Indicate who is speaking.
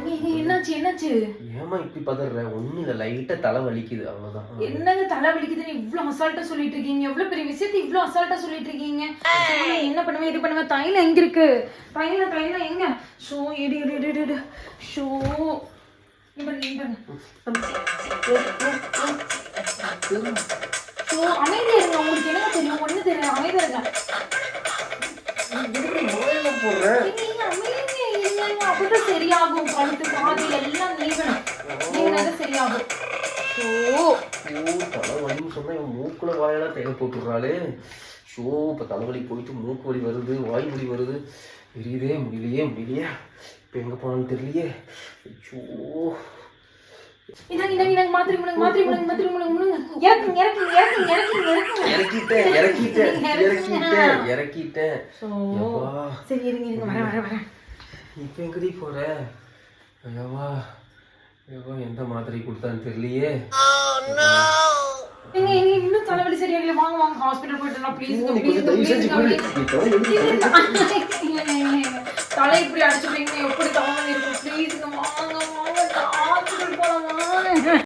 Speaker 1: என்னாச்சு?
Speaker 2: ஏமா இப்படி பதற? ஒண்ணு இல்ல, லைட்டா தலை வலிக்குது அவ்வளவுதான்.
Speaker 1: என்னங்க தலை வலிக்குதுன்னு இவ்ளோ அசால்ட்டா சொல்லிட்டு இருக்கீங்க? எவ்வளவு பெரிய விஷயத்தை இவ்ளோ அசால்ட்டா சொல்லிட்டு இருக்கீங்க? என்ன பண்ணுவேன் இது பண்ணுவேன்? தைலம் எங்க இருக்கு? தைலம் எங்க? ஷோ எடு ஷோ இங்க ஷோ அமைதியா இருங்க. உங்களுக்கு என்ன தெரியும்? ஒண்ணு தெரியும். அமைதியா இருங்க. அப்படிதான் சரியாகும். கழுத்து காது எல்லாம் நீவனம் சரியாகும்.
Speaker 2: தலைவலின்னு சொன்னா இவன் மூக்குல வாயெல்லாம் தேவை போட்டுடுறாளே. ஷோ இப்ப தலைவலி போயிட்டு மூக்கு வலி வருது, வாய் வலி வருது. எரியுதே, முடியலையே. இப்ப எங்க போனாலும் தெரியலையே. ஷோ
Speaker 1: இறக்கிட்டேன். சரி இருங்க வரேன்.
Speaker 2: இப்ப எங்கடி போற? ஐயவா எந்த மாத்திரை கொடுத்தான்னு தெரியலையே.
Speaker 1: இன்னும் தலைவலி சரியாகல. வாங்க ஹாஸ்பிட்டல் போயிட்டு ப்ளீஸ். தலை இப்படி அடிச்சுட்டீங்க.